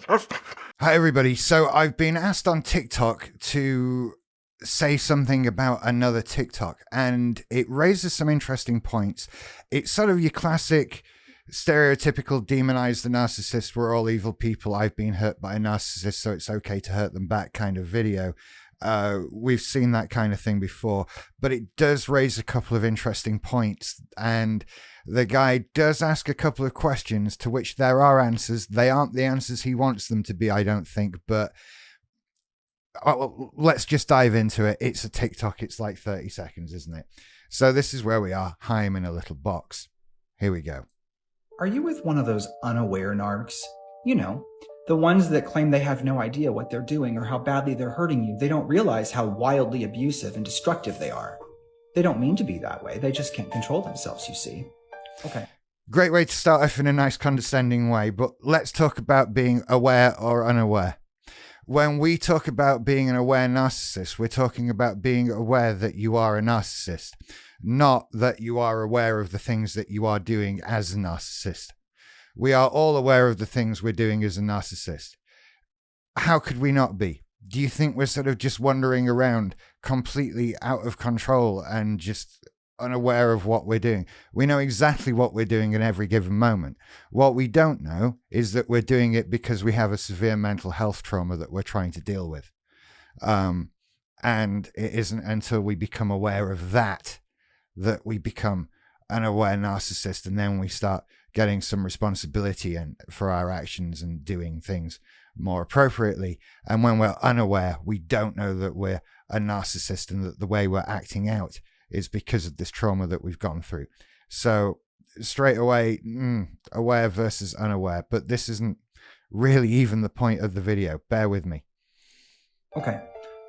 Hi, everybody. So I've been asked on TikTok to say something about another TikTok, and it raises some interesting points. It's sort of your classic stereotypical demonize the narcissist. We're all evil people. I've been hurt by a narcissist, so it's okay to hurt them back kind of video. We've seen that kind of thing before, but it does raise a couple of interesting points, and the guy does ask a couple of questions to which there are answers. They aren't the answers he wants them to be, I don't think, but let's just dive into it. It's a TikTok. It's like 30 seconds, isn't it? So this is where we are. Hi, I'm in a little box. Here we go. Are you with one of those unaware narcs? You know, the ones that claim they have no idea what they're doing or how badly they're hurting you. They don't realize how wildly abusive and destructive they are. They don't mean to be that way. They just can't control themselves, you see. Okay. Great way to start off in a nice condescending way, but let's talk about being aware or unaware. When we talk about being an aware narcissist, we're talking about being aware that you are a narcissist, not that you are aware of the things that you are doing as a narcissist. We are all aware of the things we're doing as a narcissist. How could we not be? Do you think we're sort of just wandering around completely out of control and just unaware of what we're doing? We know exactly what we're doing in every given moment. What we don't know is that we're doing it because we have a severe mental health trauma that we're trying to deal with. And it isn't until we become aware of that we become an aware narcissist, and then we start getting some responsibility for our actions and doing things more appropriately. And when we're unaware, we don't know that we're a narcissist and that the way we're acting out is because of this trauma that we've gone through. So straight away, aware versus unaware. But this isn't really even the point of the video. Bear with me. Okay.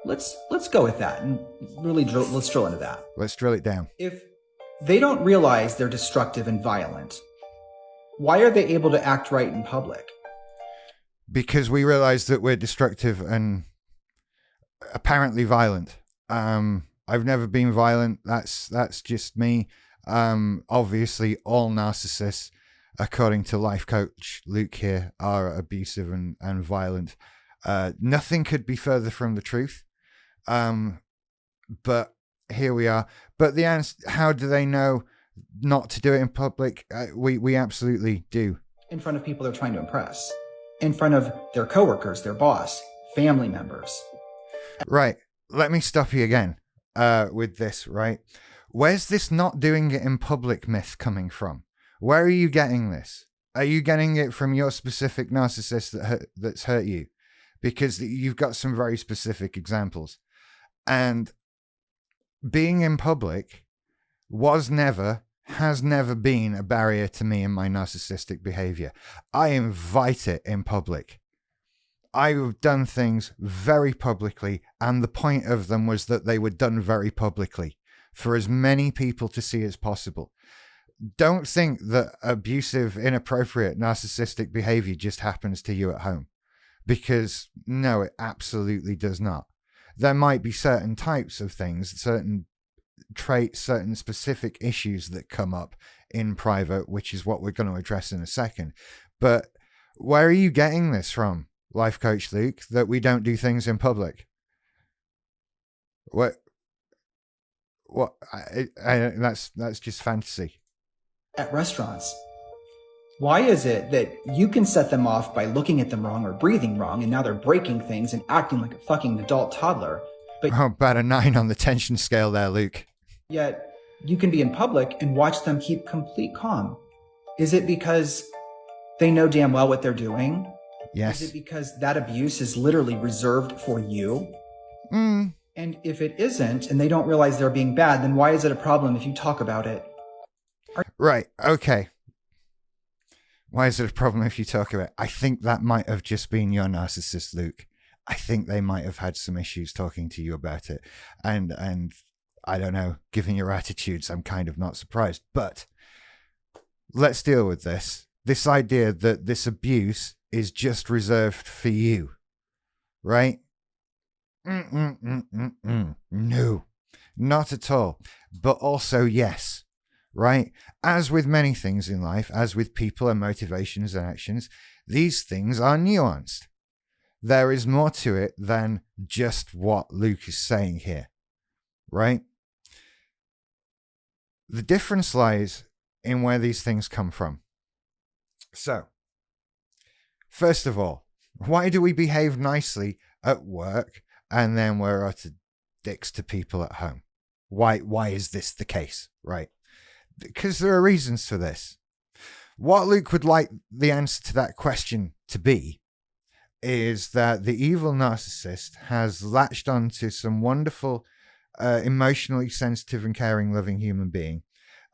Let's go with that and really let's drill into that. Let's drill it down. If they don't realize they're destructive and violent, why are they able to act right in public? Because we realize that we're destructive and apparently violent. I've never been violent. That's just me. Obviously, all narcissists, according to life coach Luke here, are abusive and violent. Nothing could be further from the truth. But here we are. But the answer, how do they know not to do it in public? We absolutely do. In front of people they're trying to impress. In front of their coworkers, their boss, family members. Right. Let me stop you again with this, right? Where's this not doing it in public myth coming from? Where are you getting this? Are you getting it from your specific narcissist that's hurt you? Because you've got some very specific examples. And being in public has never been a barrier to me in my narcissistic behavior. I invite it in public. I've done things very publicly, and the point of them was that they were done very publicly for as many people to see as possible. Don't think that abusive, inappropriate, narcissistic behavior just happens to you at home, because no, it absolutely does not. There might be certain types of things, certain traits, certain specific issues that come up in private, which is what we're going to address in a second. But where are you getting this from, life coach Luke, that we don't do things in public? That's just fantasy. At restaurants. Why is it that you can set them off by looking at them wrong or breathing wrong, and now they're breaking things and acting like a fucking adult toddler? But about a 9 on the tension scale there, Luke. Yet you can be in public and watch them keep complete calm. Is it because they know damn well what they're doing? Yes. Is it because that abuse is literally reserved for you? And if it isn't, and they don't realize they're being bad, then why is it a problem if you talk about it? Right. Okay. Why is it a problem if you talk about it? I think that might have just been your narcissist, Luke. I think they might have had some issues talking to you about it. And I don't know, given your attitudes, I'm kind of not surprised. But let's deal with this. This idea that this abuse is just reserved for you, right? No, not at all. But also, yes. Right? As with many things in life, as with people and motivations and actions, these things are nuanced. There is more to it than just what Luke is saying here, right? The difference lies in where these things come from. So, first of all, why do we behave nicely at work and then we're utter dicks to people at home? Why is this the case, right? Because there are reasons for this. What Luke would like the answer to that question to be is that the evil narcissist has latched onto some wonderful, emotionally sensitive and caring, loving human being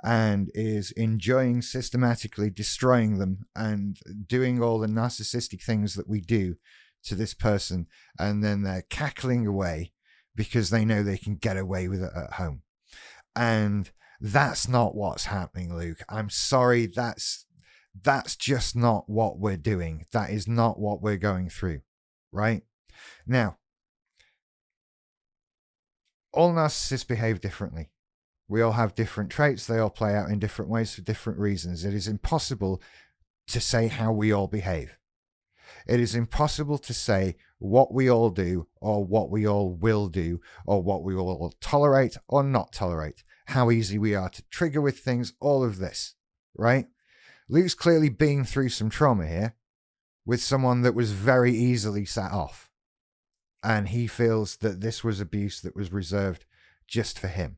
and is enjoying systematically destroying them and doing all the narcissistic things that we do to this person. And then they're cackling away because they know they can get away with it at home. And that's not what's happening, Luke. I'm sorry. That's just not what we're doing. That is not what we're going through, right? Now, all narcissists behave differently. We all have different traits. They all play out in different ways for different reasons. It is impossible to say how we all behave. It is impossible to say what we all do or what we all will do or what we all tolerate or not tolerate, how easy we are to trigger with things, all of this, right? Luke's clearly been through some trauma here with someone that was very easily set off. And he feels that this was abuse that was reserved just for him.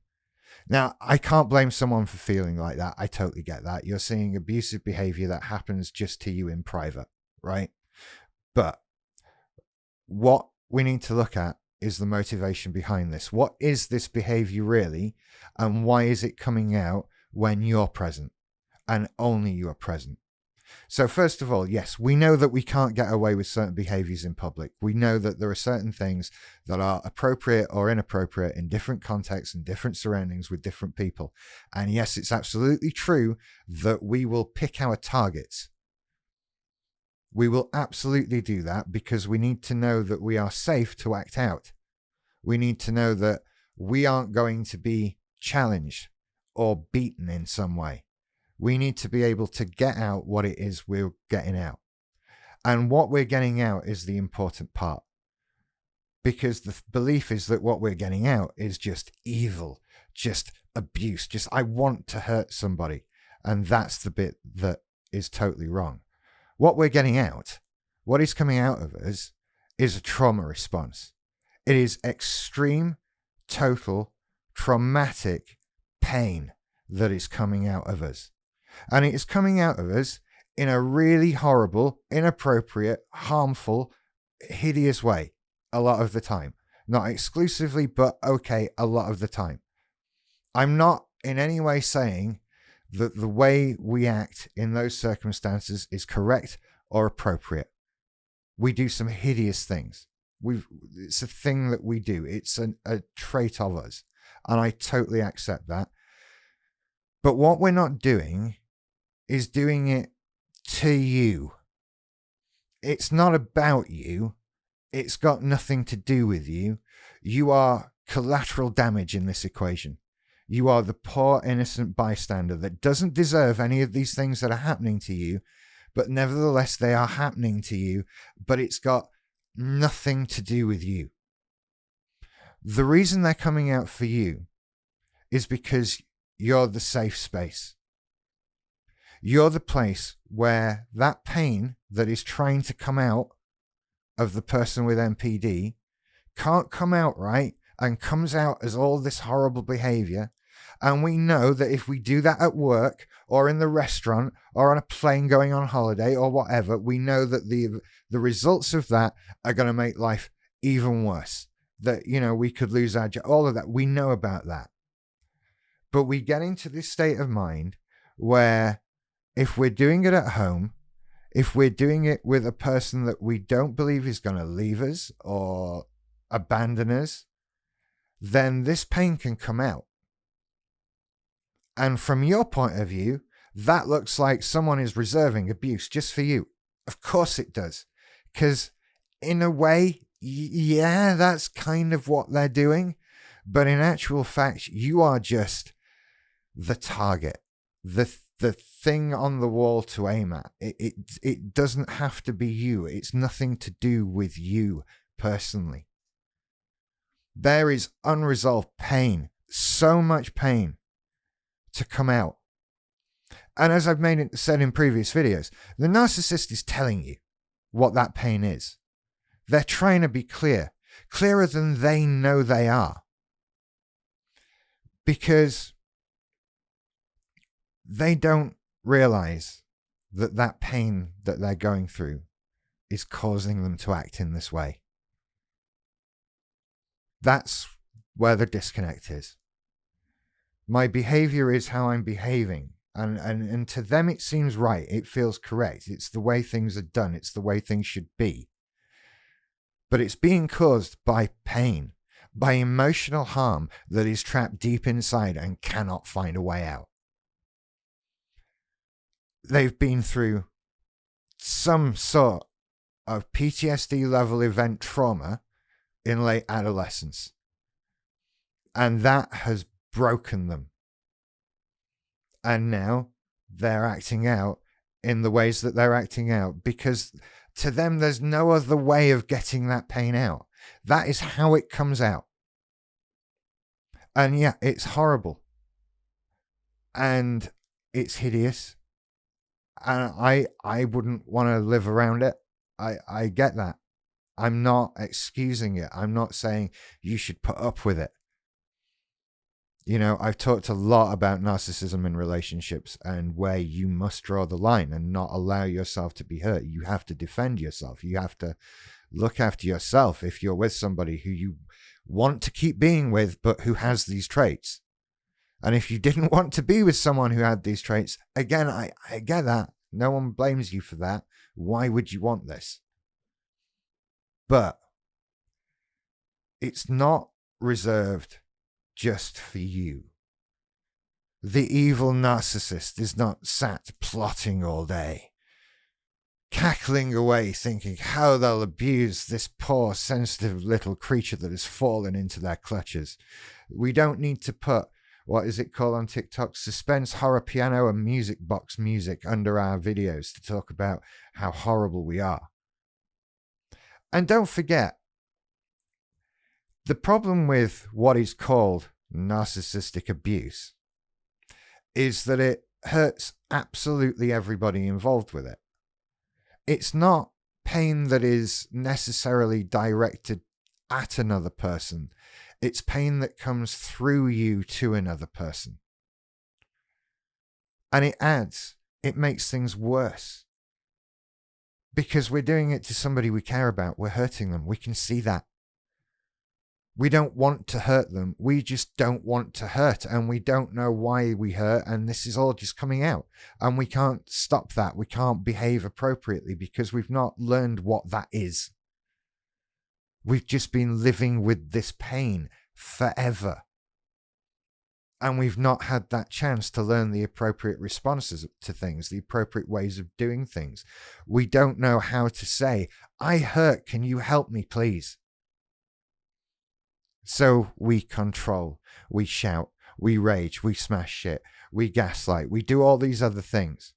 Now, I can't blame someone for feeling like that. I totally get that. You're seeing abusive behavior that happens just to you in private, right? But what we need to look at is the motivation behind this. What is this behavior really? And why is it coming out when you're present and only you are present? So first of all, yes, we know that we can't get away with certain behaviors in public. We know that there are certain things that are appropriate or inappropriate in different contexts and different surroundings with different people. And yes, it's absolutely true that we will pick our targets. We will absolutely do that because we need to know that we are safe to act out. We need to know that we aren't going to be challenged or beaten in some way. We need to be able to get out what it is we're getting out. And what we're getting out is the important part. Because the belief is that what we're getting out is just evil, just abuse, just I want to hurt somebody. And that's the bit that is totally wrong. What we're getting out, what is coming out of us, is a trauma response. It is extreme, total, traumatic pain that is coming out of us. And it is coming out of us in a really horrible, inappropriate, harmful, hideous way a lot of the time. Not exclusively, but okay, a lot of the time. I'm not in any way saying that the way we act in those circumstances is correct or appropriate. We do some hideous things. It's a thing that we do. It's a trait of us. And I totally accept that. But what we're not doing is doing it to you. It's not about you. It's got nothing to do with you. You are collateral damage in this equation. You are the poor, innocent bystander that doesn't deserve any of these things that are happening to you, but nevertheless, they are happening to you, but it's got nothing to do with you. The reason they're coming out for you is because you're the safe space. You're the place where that pain that is trying to come out of the person with NPD can't come out right and comes out as all this horrible behavior. And we know that if we do that at work or in the restaurant or on a plane going on holiday or whatever, we know that the results of that are going to make life even worse. That, we could lose our job, all of that. We know about that. But we get into this state of mind where if we're doing it at home, if we're doing it with a person that we don't believe is going to leave us or abandon us, then this pain can come out. And from your point of view, that looks like someone is reserving abuse just for you. Of course it does. Because in a way, yeah, that's kind of what they're doing. But in actual fact, you are just the target. the thing on the wall to aim at. It doesn't have to be you. It's nothing to do with you personally. There is unresolved pain, so much pain to come out. And as I've said in previous videos, the narcissist is telling you what that pain is. They're trying to be clear, clearer than they know they are. Because they don't realize that that pain that they're going through is causing them to act in this way. That's where the disconnect is. My behavior is how I'm behaving. And to them it seems right. It feels correct. It's the way things are done. It's the way things should be. But it's being caused by pain, by emotional harm that is trapped deep inside and cannot find a way out. They've been through some sort of PTSD level event trauma in late adolescence. And that has broken them. And now they're acting out in the ways that they're acting out because to them there's no other way of getting that pain out. That is how it comes out. And yeah, it's horrible. And it's hideous. And I wouldn't want to live around it. I get that. I'm not excusing it. I'm not saying you should put up with it. You know, I've talked a lot about narcissism in relationships and where you must draw the line and not allow yourself to be hurt. You have to defend yourself. You have to look after yourself if you're with somebody who you want to keep being with, but who has these traits. And if you didn't want to be with someone who had these traits, again, I get that. No one blames you for that. Why would you want this? But it's not reserved just for you. The evil narcissist is not sat plotting all day, cackling away thinking how they'll abuse this poor sensitive little creature that has fallen into their clutches. We don't need to put, what is it called on TikTok, suspense horror piano and music box music under our videos to talk about how horrible we are. And don't forget, the problem with what is called narcissistic abuse is that it hurts absolutely everybody involved with it. It's not pain that is necessarily directed at another person. It's pain that comes through you to another person. And it makes things worse. Because we're doing it to somebody we care about. We're hurting them. We can see that. We don't want to hurt them. We just don't want to hurt. And we don't know why we hurt. And this is all just coming out. And we can't stop that. We can't behave appropriately because we've not learned what that is. We've just been living with this pain forever. And we've not had that chance to learn the appropriate responses to things, the appropriate ways of doing things. We don't know how to say, I hurt, can you help me, please? So we control, we shout, we rage, we smash shit, we gaslight, we do all these other things.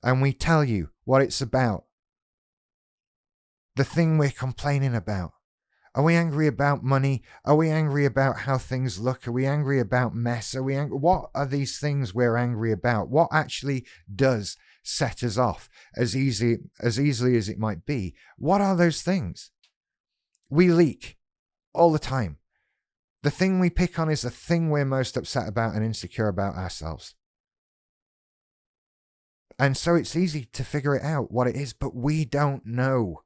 And we tell you what it's about. The thing we're complaining about. Are we angry about money? Are we angry about how things look? Are we angry about mess? Are we angry? What are these things we're angry about? What actually does set us off as easily as it might be? What are those things? We leak all the time. The thing we pick on is the thing we're most upset about and insecure about ourselves. And so it's easy to figure it out what it is, but we don't know.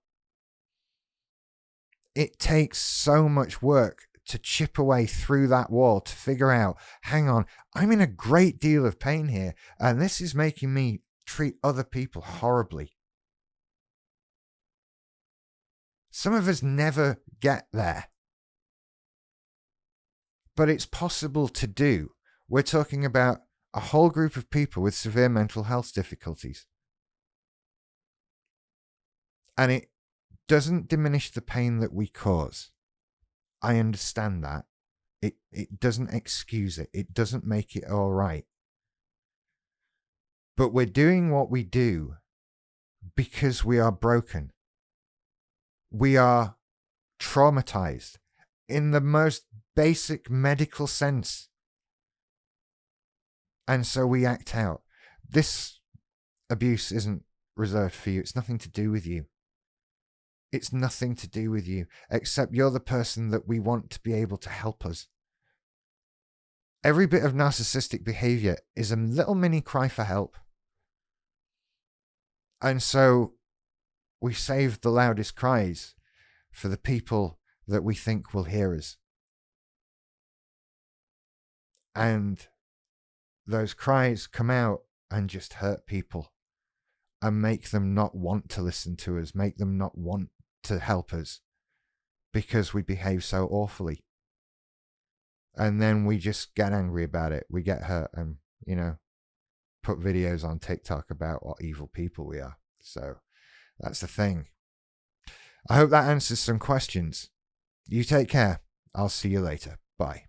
It takes so much work to chip away through that wall to figure out, hang on, I'm in a great deal of pain here, and this is making me treat other people horribly. Some of us never get there. But it's possible to do. We're talking about a whole group of people with severe mental health difficulties. And it doesn't diminish the pain that we cause. I understand that. It doesn't excuse it. It doesn't make it all right. But we're doing what we do because we are broken. We are traumatized in the most basic medical sense. And so we act out. This abuse isn't reserved for you. It's nothing to do with you. It's nothing to do with you, except you're the person that we want to be able to help us. Every bit of narcissistic behavior is a little mini cry for help. And so we save the loudest cries for the people that we think will hear us. And those cries come out and just hurt people and make them not want to listen to us, make them not want to help us because we behave so awfully. And then we just get angry about it. We get hurt and, put videos on TikTok about what evil people we are. So that's the thing. I hope that answers some questions. You take care. I'll see you later. Bye.